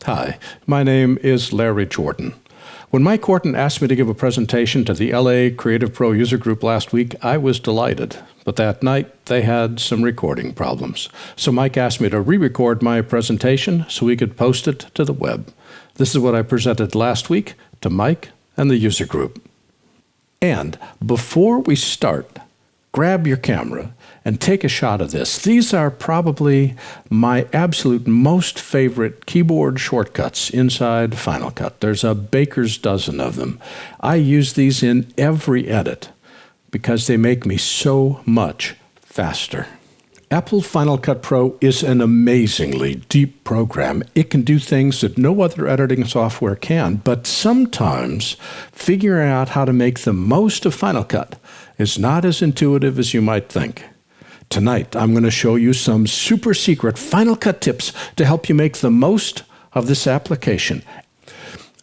Hi, my name is Larry Jordan. When Mike Horton asked me to give a presentation to the LA Creative Pro user group last week, I was delighted. But that night, they had some recording problems. So Mike asked me to re-record my presentation so we could post it to the web. This is what I presented last week to Mike and the user group. And before we start, grab your camera and take a shot of this. These are probably my absolute most favorite keyboard shortcuts inside Final Cut. There's a baker's dozen of them. I use these in every edit because they make me so much faster. Apple Final Cut Pro is an amazingly deep program. It can do things that no other editing software can, but sometimes figuring out how to make the most of Final Cut is not as intuitive as you might think. Tonight, I'm going to show you some super secret Final Cut tips to help you make the most of this application.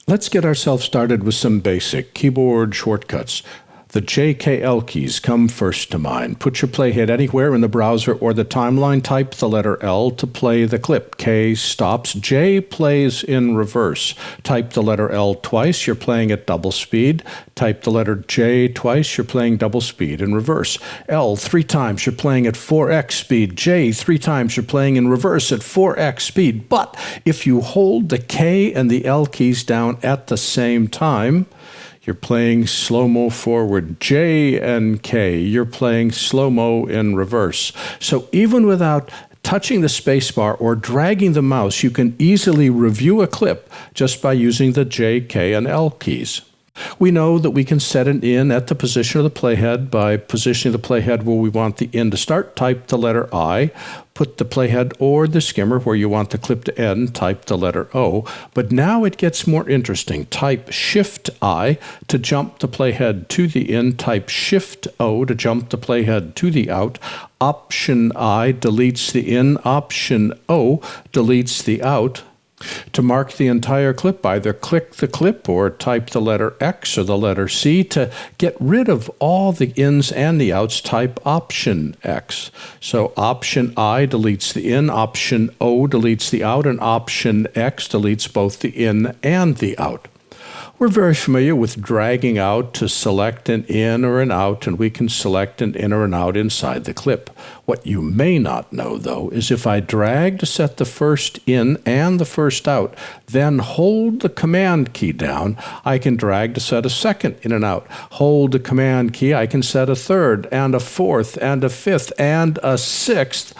Let's get ourselves started with some basic keyboard shortcuts. The JKL keys come first to mind. Put your playhead anywhere in the browser or the timeline. Type the letter L to play the clip. K stops. J plays in reverse. Type the letter L twice. You're playing at double speed. Type the letter J twice. You're playing double speed in reverse. L 3 times. You're playing at 4x speed. J 3 times. You're playing in reverse at 4x speed. But if you hold the K and the L keys down at the same time, you're playing slow-mo forward. J and K, you're playing slow-mo in reverse. So even without touching the spacebar or dragging the mouse, you can easily review a clip just by using the J, K, and L keys. We know that we can set an in at the position of the playhead by positioning the playhead where we want the in to start. Type the letter I. Put the playhead or the skimmer where you want the clip to end. Type the letter O. But now it gets more interesting. Type Shift I to jump the playhead to the in. Type Shift O to jump the playhead to the out. Option I deletes the in. Option O deletes the out. To mark the entire clip, either click the clip or type the letter X or the letter C. To get rid of all the ins and the outs, type Option X. So Option I deletes the in, Option O deletes the out, and Option X deletes both the in and the out. We're very familiar with dragging out to select an in or an out, and we can select an in or an out inside the clip. What you may not know, though, is if I drag to set the first in and the first out, then hold the Command key down, I can drag to set a second in and out. Hold the Command key, I can set a third and a fourth and a fifth and a sixth,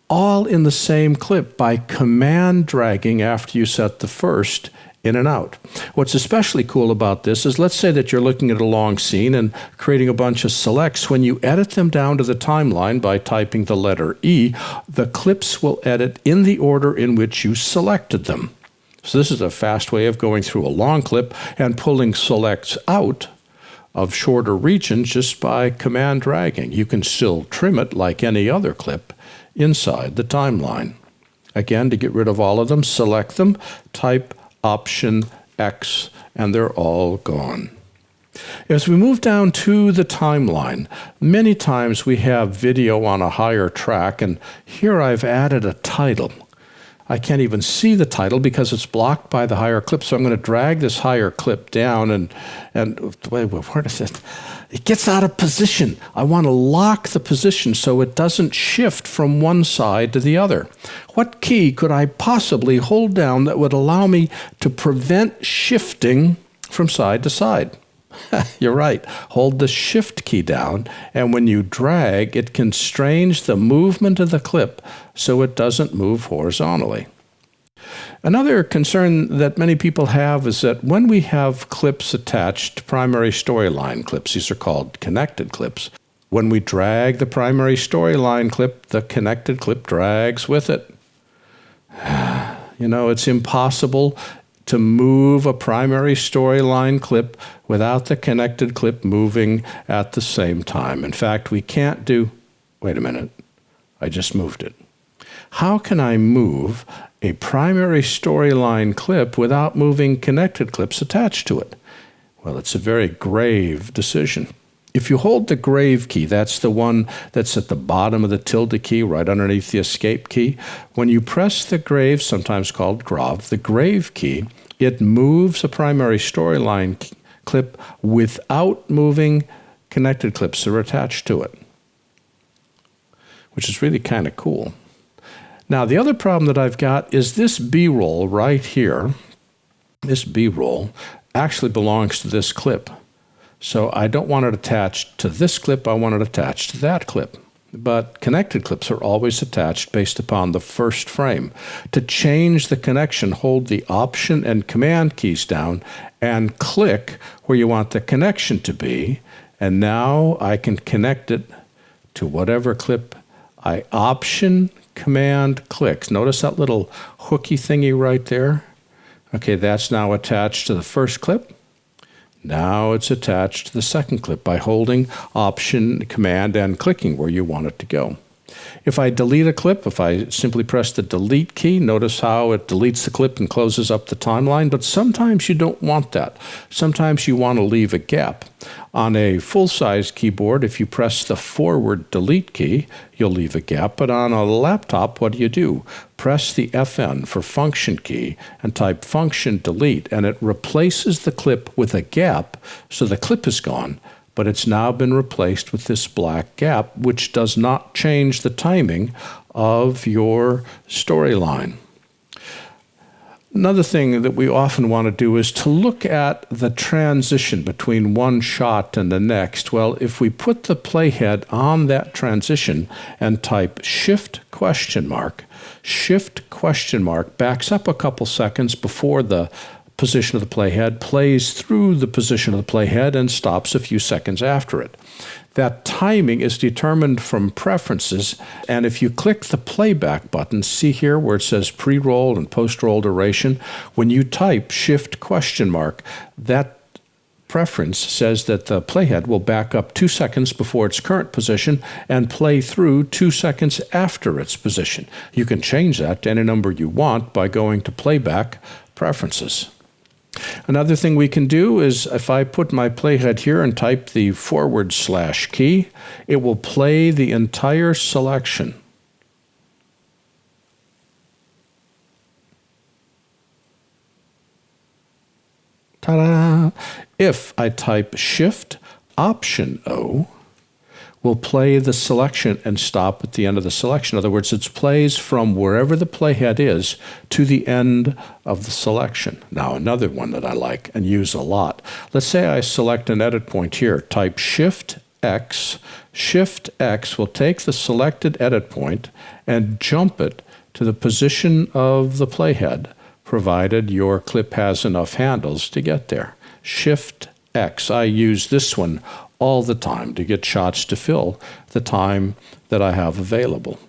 all in the same clip by Command dragging after you set the first in and out. What's especially cool about this is, let's say that you're looking at a long scene and creating a bunch of selects. When you edit them down to the timeline by typing the letter E, the clips will edit in the order in which you selected them. So this is a fast way of going through a long clip and pulling selects out of shorter regions just by Command dragging. You can still trim it like any other clip inside the timeline. Again, to get rid of all of them, select them, type Option X, and they're all gone. As we move down to the timeline, many times we have video on a higher track, and here I've added a title. I can't even see the title because it's blocked by the higher clip, so I'm going to drag this higher clip down and wait, where is it? It gets out of position. I want to lock the position so it doesn't shift from one side to the other. What key could I possibly hold down that would allow me to prevent shifting from side to side? You're right. Hold the Shift key down, and when you drag, it constrains the movement of the clip so it doesn't move horizontally. Another concern that many people have is that when we have clips attached to primary storyline clips, these are called connected clips, when we drag the primary storyline clip, the connected clip drags with it. You know, it's impossible to move a primary storyline clip without the connected clip moving at the same time. In fact, we can't do, wait a minute, I just moved it. How can I move a primary storyline clip without moving connected clips attached to it? Well, it's a very grave decision. If you hold the grave key, that's the one that's at the bottom of the tilde key, right underneath the escape key. When you press the grave, sometimes called grav, the grave key, it moves a primary storyline clip without moving connected clips that are attached to it, which is really kind of cool. Now, the other problem that I've got is this B-roll right here. This B-roll actually belongs to this clip. So I don't want it attached to this clip, I want it attached to that clip. But connected clips are always attached based upon the first frame. To change the connection, hold the Option and Command keys down and click where you want the connection to be. And now I can connect it to whatever clip I Option, Command, click. Notice that little hooky thingy right there? Okay, that's now attached to the first clip. Now it's attached to the second clip by holding Option, Command, and clicking where you want it to go. If I delete a clip, if I simply press the Delete key, notice how it deletes the clip and closes up the timeline, but sometimes you don't want that. Sometimes you want to leave a gap. On a full-size keyboard, if you press the forward Delete key, you'll leave a gap, but on a laptop, what do? Press the FN for Function key and type Function Delete, and it replaces the clip with a gap, so the clip is gone. But it's now been replaced with this black gap, which does not change the timing of your storyline. Another thing that we often want to do is to look at the transition between one shot and the next. Well, if we put the playhead on that transition and type Shift ? Shift ? backs up a couple seconds before the position of the playhead, plays through the position of the playhead, and stops a few seconds after it. That timing is determined from preferences, and if you click the playback button, see here where it says pre-roll and post-roll duration, when you type Shift ? that preference says that the playhead will back up 2 seconds before its current position and play through 2 seconds after its position. You can change that to any number you want by going to Playback Preferences. Another thing we can do is if I put my playhead here and type the / key, it will play the entire selection. Ta-da! If I type Shift Option O, will play the selection and stop at the end of the selection. In other words, it plays from wherever the playhead is to the end of the selection. Now, another one that I like and use a lot. Let's say I select an edit point here. Type Shift X. Shift X will take the selected edit point and jump it to the position of the playhead, provided your clip has enough handles to get there. Shift X. I use this one all the time to get shots to fill the time that I have available.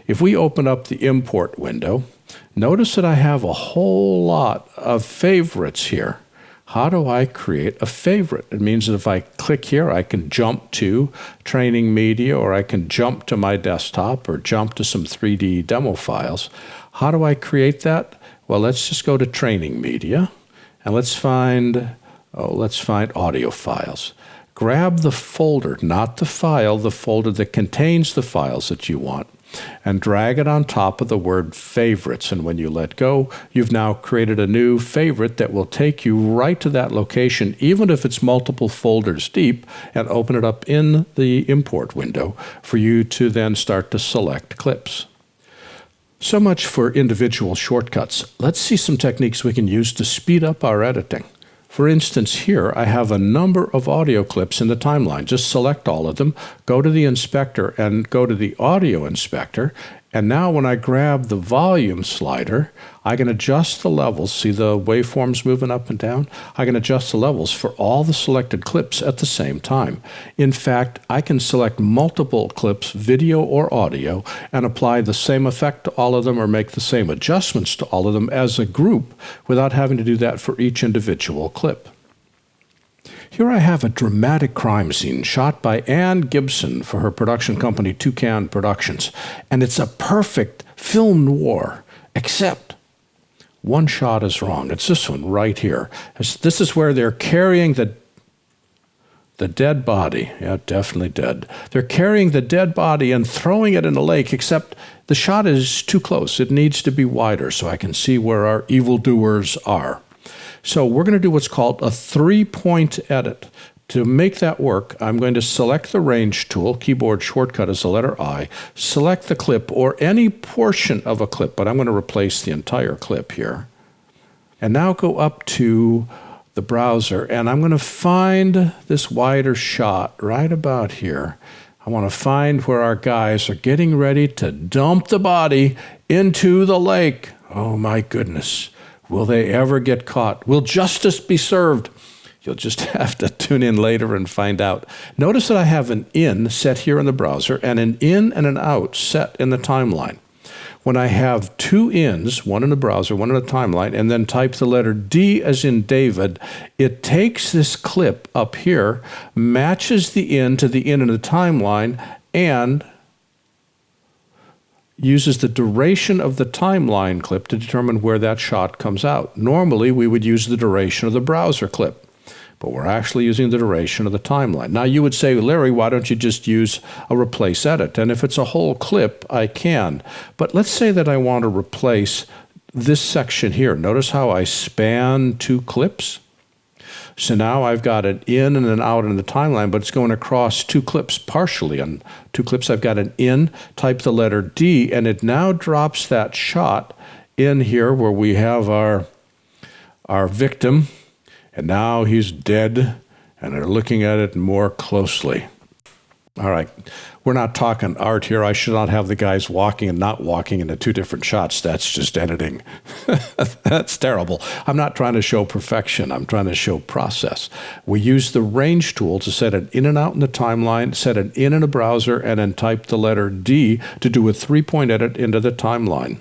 If we open up the import window, notice that I have a whole lot of favorites here. How do I create a favorite? It means that if I click here, I can jump to training media, or I can jump to my desktop, or jump to some 3D demo files. How do I create that? Well, let's just go to training media, and let's find audio files. Grab the folder, not the file, the folder that contains the files that you want, and drag it on top of the word favorites. And when you let go, you've now created a new favorite that will take you right to that location, even if it's multiple folders deep, and open it up in the import window for you to then start to select clips. So much for individual shortcuts. Let's see some techniques we can use to speed up our editing. For instance, here I have a number of audio clips in the timeline. Just select all of them, go to the inspector and go to the audio inspector. And now when I grab the volume slider, I can adjust the levels. See the waveforms moving up and down? I can adjust the levels for all the selected clips at the same time. In fact, I can select multiple clips, video or audio, and apply the same effect to all of them or make the same adjustments to all of them as a group without having to do that for each individual clip. Here I have a dramatic crime scene shot by Ann Gibson for her production company Toucan Productions, and it's a perfect film noir, except one shot is wrong. It's this one right here. This is where they're carrying the The dead body. Yeah, definitely dead. They're carrying the dead body and throwing it in the lake, except the shot is too close. It needs to be wider so I can see where our evildoers are. So we're going to do what's called a three-point edit. To make that work, I'm going to select the range tool. Keyboard shortcut is the letter I. Select the clip or any portion of a clip, but I'm going to replace the entire clip here. And now go up to the browser, and I'm going to find this wider shot right about here. I want to find where our guys are getting ready to dump the body into the lake. Oh my goodness. Will they ever get caught? Will justice be served? You'll just have to tune in later and find out. Notice that I have an in set here in the browser and an in and an out set in the timeline. When I have two ins, one in the browser, one in the timeline, and then type the letter D as in David, it takes this clip up here, matches the in to the in the timeline, and uses the duration of the timeline clip to determine where that shot comes out. Normally, we would use the duration of the browser clip, but we're actually using the duration of the timeline. Now, you would say, Larry, why don't you just use a replace edit? And if it's a whole clip, I can. But let's say that I want to replace this section here. Notice how I span two clips? So now I've got an in and an out in the timeline, but it's going across two clips partially. On two clips, I've got an in, type the letter D, and it now drops that shot in here where we have our victim. And now he's dead, and they're looking at it more closely. All right, we're not talking art here. I should not have the guys walking and not walking into two different shots. That's just editing. That's terrible. I'm not trying to show perfection. I'm trying to show process. We use the range tool to set an in and out in the timeline, set an in a browser, and then type the letter D to do a three-point edit into the timeline.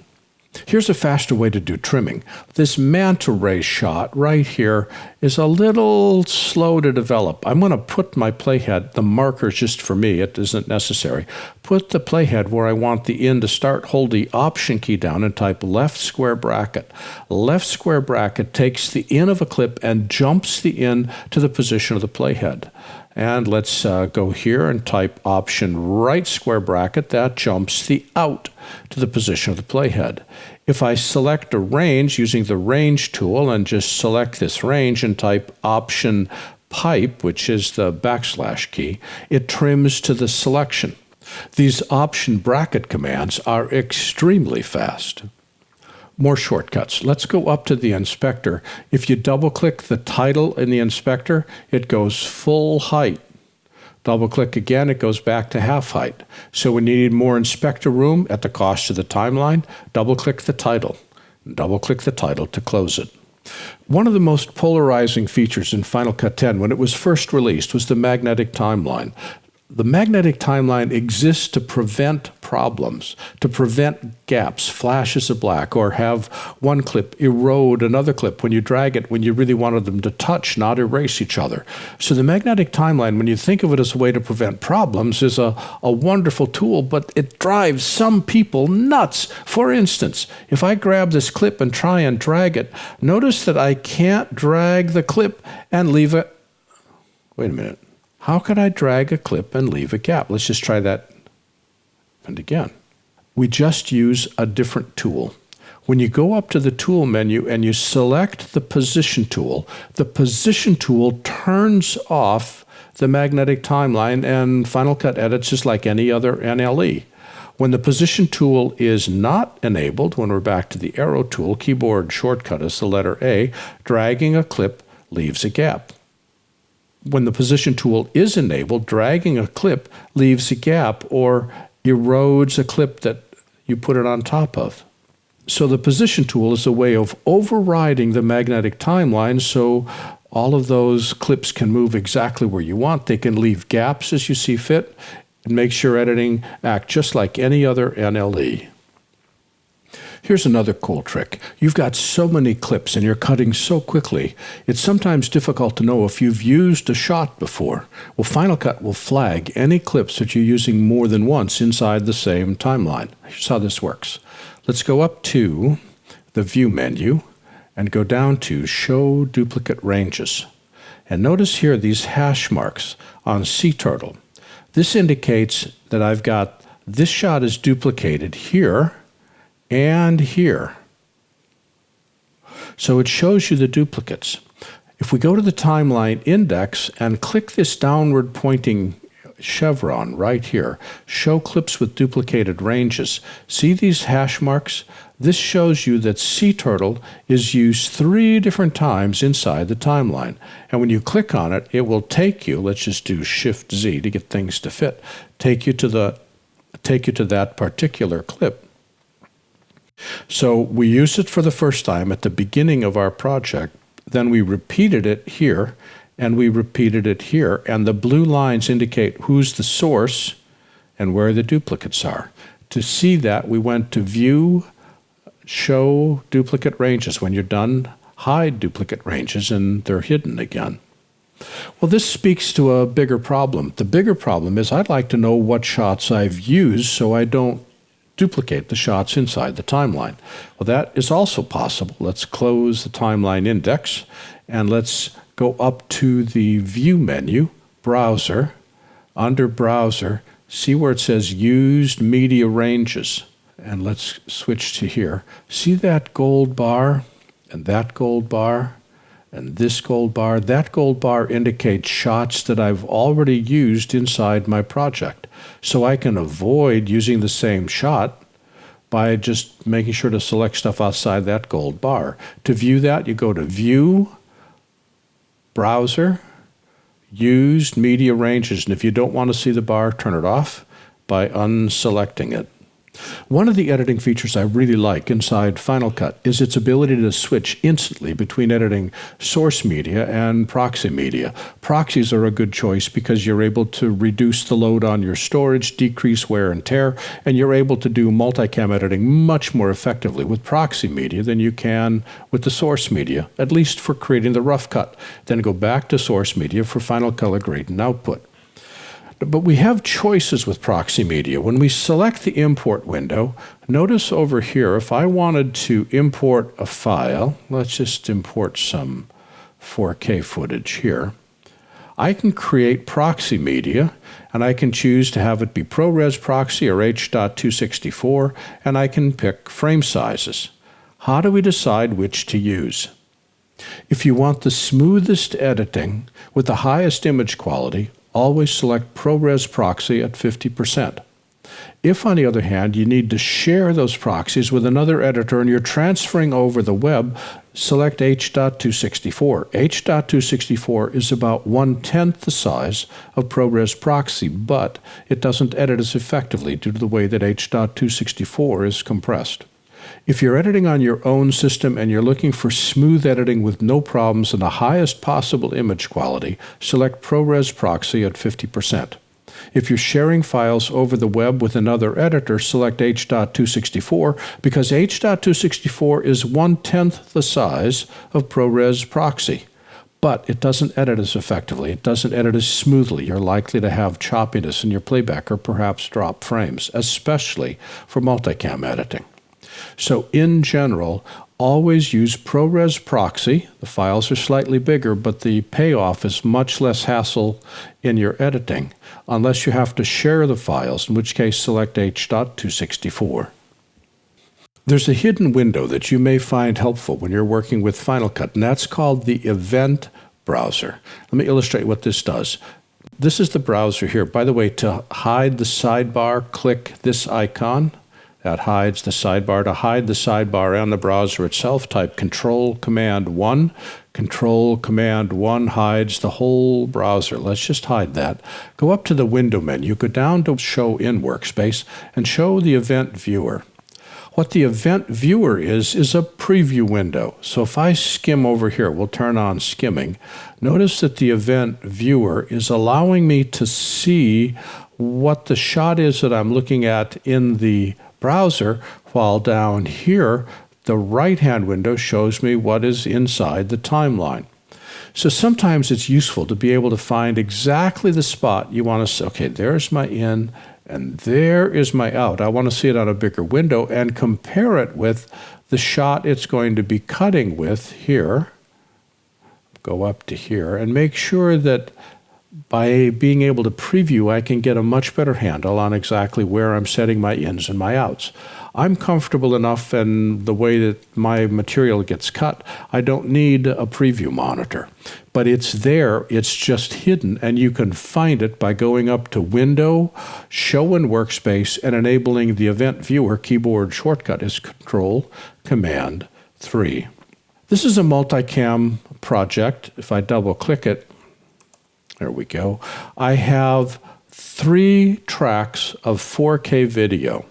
Here's a faster way to do trimming. This manta ray shot right here is a little slow to develop. I'm going to put my playhead, the markers just for me, it isn't necessary. Put the playhead where I want the in to start, hold the Option key down and type left square bracket. Left square bracket takes the in of a clip and jumps the in to the position of the playhead. And let's go here and type Option right square bracket. That jumps the out to the position of the playhead. If I select a range using the range tool and just select this range and type Option pipe, which is the backslash key, it trims to the selection. These Option bracket commands are extremely fast. More shortcuts. Let's go up to the inspector. If you double-click the title in the inspector, it goes full height. Double-click again, it goes back to half height. So when you need more inspector room at the cost of the timeline, double-click the title. Double-click the title to close it. One of the most polarizing features in Final Cut 10 when it was first released was the magnetic timeline. The magnetic timeline exists to prevent problems, to prevent gaps, flashes of black, or have one clip erode another clip when you drag it when you really wanted them to touch, not erase each other. So the magnetic timeline, when you think of it as a way to prevent problems, is a wonderful tool, but it drives some people nuts. For instance, if I grab this clip and try and drag it, notice that I can't drag the clip and leave it. Wait a minute. How could I drag a clip and leave a gap? Let's just try that. And again, we just use a different tool. When you go up to the tool menu and you select the position tool turns off the magnetic timeline and Final Cut edits just like any other NLE. When the position tool is not enabled, when we're back to the arrow tool, keyboard shortcut is the letter A, dragging a clip leaves a gap. When the position tool is enabled, dragging a clip leaves a gap or erodes a clip that you put it on top of. So the position tool is a way of overriding the magnetic timeline so all of those clips can move exactly where you want. They can leave gaps as you see fit and makes your editing act just like any other NLE. Here's another cool trick. You've got so many clips and you're cutting so quickly, it's sometimes difficult to know if you've used a shot before. Well, Final Cut will flag any clips that you're using more than once inside the same timeline. Here's how this works. Let's go up to the View menu and go down to Show Duplicate Ranges. And notice here these hash marks on sea turtle. This indicates that I've got this shot is duplicated here and here. So it shows you the duplicates. If we go to the timeline index and click this downward pointing chevron right here, show clips with duplicated ranges. See these hash marks? This shows you that sea turtle is used 3 different times inside the timeline. And when you click on it, it will take you, let's just do Shift Z to get things to fit, take you to that particular clip. So we used it for the first time at the beginning of our project, then we repeated it here, and we repeated it here, and the blue lines indicate who's the source and where the duplicates are. To see that, we went to View, Show Duplicate Ranges. When you're done, hide duplicate ranges, and they're hidden again. Well, this speaks to a bigger problem. The bigger problem is I'd like to know what shots I've used so I don't duplicate the shots inside the timeline. Well, that is also possible. Let's close the timeline index, and let's go up to the View menu, Browser. Under Browser, see where it says Used Media Ranges. And let's switch to here. See that gold bar and that gold bar and this gold bar? That gold bar indicates shots that I've already used inside my project. So I can avoid using the same shot by just making sure to select stuff outside that gold bar. To view that, you go to View, Browser, Used Media Ranges. And if you don't want to see the bar, turn it off by unselecting it. One of the editing features I really like inside Final Cut is its ability to switch instantly between editing source media and proxy media. Proxies are a good choice because you're able to reduce the load on your storage, decrease wear and tear, and you're able to do multicam editing much more effectively with proxy media than you can with the source media, at least for creating the rough cut. Then go back to source media for final color grade and output. But we have choices with proxy media. When we select the import window, notice over here, if I wanted to import a file, let's just import some 4K footage here, I can create proxy media, and I can choose to have it be ProRes proxy or H.264, and I can pick frame sizes. How do we decide which to use? If you want the smoothest editing with the highest image quality, always select ProRes proxy at 50%. If, on the other hand, you need to share those proxies with another editor and you're transferring over the web, select H.264. H.264 is about 1/10 the size of ProRes proxy, but it doesn't edit as effectively due to the way that H.264 is compressed. If you're editing on your own system and you're looking for smooth editing with no problems and the highest possible image quality, select ProRes proxy at 50%. If you're sharing files over the web with another editor, select H.264 because H.264 is 1/10 the size of ProRes proxy. But it doesn't edit as effectively. It doesn't edit as smoothly. You're likely to have choppiness in your playback or perhaps drop frames, especially for multicam editing. So in general, always use ProRes proxy. The files are slightly bigger, but the payoff is much less hassle in your editing, unless you have to share the files, in which case select H.264. There's a hidden window that you may find helpful when you're working with Final Cut, and that's called the Event Browser. Let me illustrate what this does. This is the browser here. By the way, to hide the sidebar, click this icon. That hides the sidebar. To hide the sidebar and the browser itself, type Control-Command-1. Control-Command-1 hides the whole browser. Let's just hide that. Go up to the Window menu, go down to Show in Workspace, and show the Event Viewer. What the Event Viewer is a preview window. So if I skim over here, we'll turn on skimming. Notice that the Event Viewer is allowing me to see what the shot is that I'm looking at in the browser, while down here, the right-hand window shows me what is inside the timeline. So sometimes it's useful to be able to find exactly the spot you want to say, okay, there's my in, and there is my out. I want to see it on a bigger window and compare it with the shot it's going to be cutting with here. go up to here, and make sure that by being able to preview, I can get a much better handle on exactly where I'm setting my ins and my outs. I'm comfortable enough in the way that my material gets cut. I don't need a preview monitor, but it's there. It's just hidden, and you can find it by going up to Window, Show in Workspace, and enabling the Event Viewer keyboard shortcut is Control-Command-3. This is a multicam project. If I double-click it, there we go. I have 3 tracks of 4K video.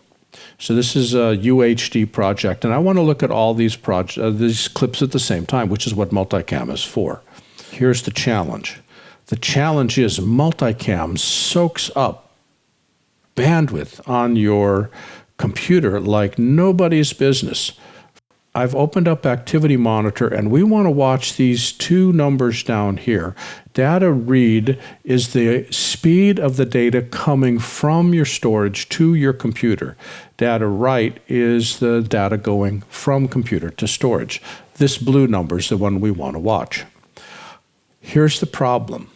So this is a UHD project, and I want to look at all these clips at the same time, which is what multicam is for. Here's the challenge. The challenge is multicam soaks up bandwidth on your computer like nobody's business. I've opened up Activity Monitor, and we want to watch these 2 numbers down here. Data read is the speed of the data coming from your storage to your computer. Data write is the data going from computer to storage. This blue number is the one we want to watch. Here's the problem.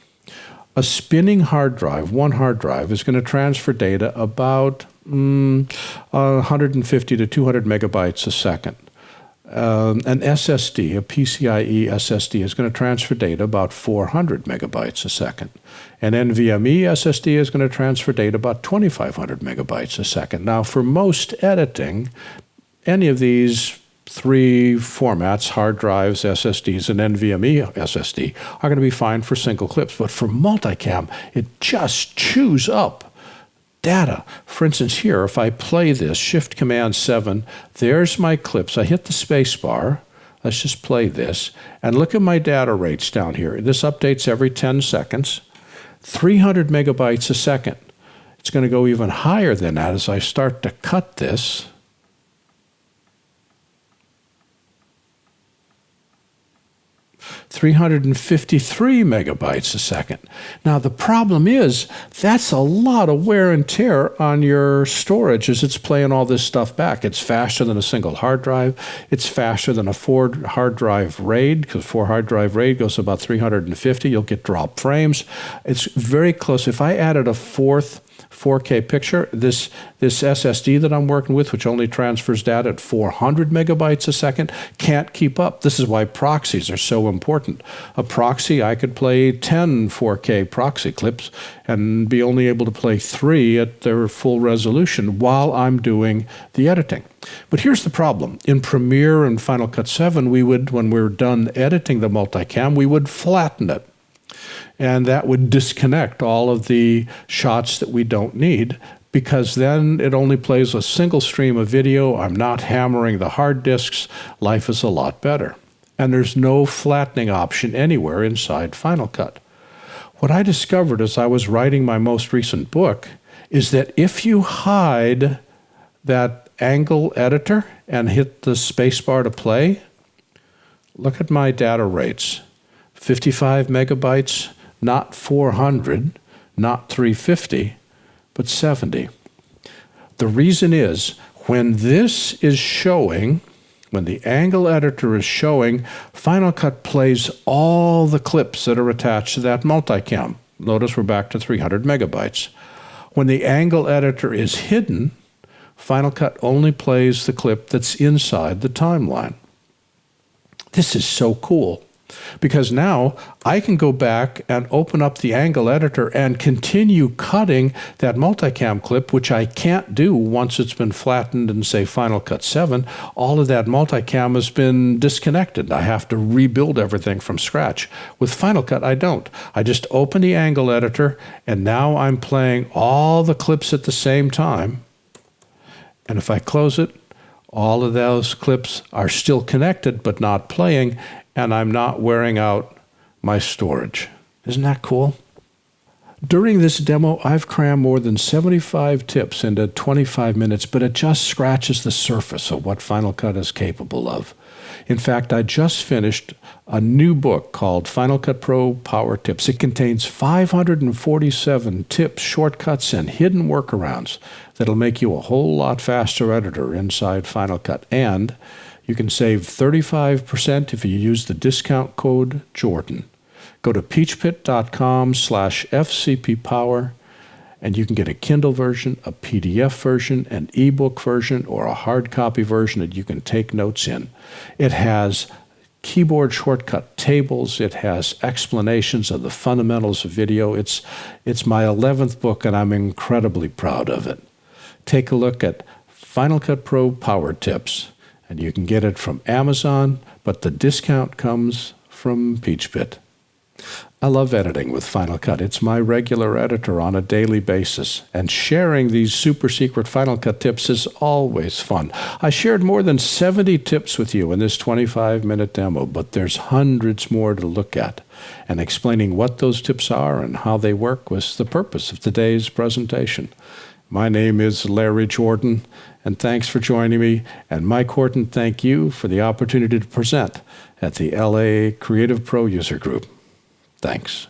A spinning hard drive, one hard drive, is going to transfer data about 150 to 200 megabytes a second. An SSD, a PCIe SSD, is going to transfer data about 400 megabytes a second. An NVMe SSD is going to transfer data about 2,500 megabytes a second. Now, for most editing, any of these 3 formats, hard drives, SSDs, and NVMe SSD, are going to be fine for single clips. But for multicam, it just chews up data. For instance, here, if I play this, Shift-Command-7, there's my clips. I hit the space bar. Let's just play this. And look at my data rates down here. This updates every 10 seconds. 300 megabytes a second. It's going to go even higher than that as I start to cut this. $353 megabytes a second. Now, the problem is that's a lot of wear and tear on your storage as it's playing all this stuff back. It's faster than a single hard drive. It's faster than a 4 hard drive RAID, because 4 hard drive RAID goes about 350. You'll get drop frames. It's very close. If I added a 4th 4K picture, this SSD that I'm working with, which only transfers data at 400 megabytes a second, can't keep up. This is why proxies are so important. A proxy, I could play 10 4K proxy clips and be only able to play 3 at their full resolution while I'm doing the editing. But here's the problem. In Premiere and Final Cut 7, when we're done editing the multicam, we would flatten it. And that would disconnect all of the shots that we don't need, because then it only plays a single stream of video. I'm not hammering the hard disks. Life is a lot better. And there's no flattening option anywhere inside Final Cut. What I discovered as I was writing my most recent book is that if you hide that angle editor and hit the spacebar to play, look at my data rates. 55 megabytes, not 400, not 350, but 70. The reason is when this is showing, when the angle editor is showing, Final Cut plays all the clips that are attached to that multicam. Notice we're back to 300 megabytes. When the angle editor is hidden, Final Cut only plays the clip that's inside the timeline. This is so cool, because now I can go back and open up the angle editor and continue cutting that multicam clip, which I can't do once it's been flattened in, say, Final Cut 7. All of that multicam has been disconnected. I have to rebuild everything from scratch. With Final Cut, I don't. I just open the angle editor, and now I'm playing all the clips at the same time. And if I close it, all of those clips are still connected but not playing, and I'm not wearing out my storage. Isn't that cool? During this demo, I've crammed more than 75 tips into 25 minutes, but it just scratches the surface of what Final Cut is capable of. In fact, I just finished a new book called Final Cut Pro Power Tips. It contains 547 tips, shortcuts, and hidden workarounds that'll make you a whole lot faster editor inside Final Cut. And You can save 35% if you use the discount code Jordan. Go to peachpit.com/FCPpower, and you can get a Kindle version, a PDF version, an ebook version, or a hard copy version that you can take notes in. It has keyboard shortcut tables. It has explanations of the fundamentals of video. It's my 11th book, and I'm incredibly proud of it. Take a look at Final Cut Pro Power Tips, and you can get it from Amazon, but the discount comes from PeachPit. I love editing with Final Cut. It's my regular editor on a daily basis, and sharing these super secret Final Cut tips is always fun. I shared more than 70 tips with you in this 25-minute demo, but there's hundreds more to look at. And explaining what those tips are and how they work was the purpose of today's presentation. My name is Larry Jordan, and thanks for joining me. And Mike Horton, thank you for the opportunity to present at the LA Creative Pro User Group. Thanks.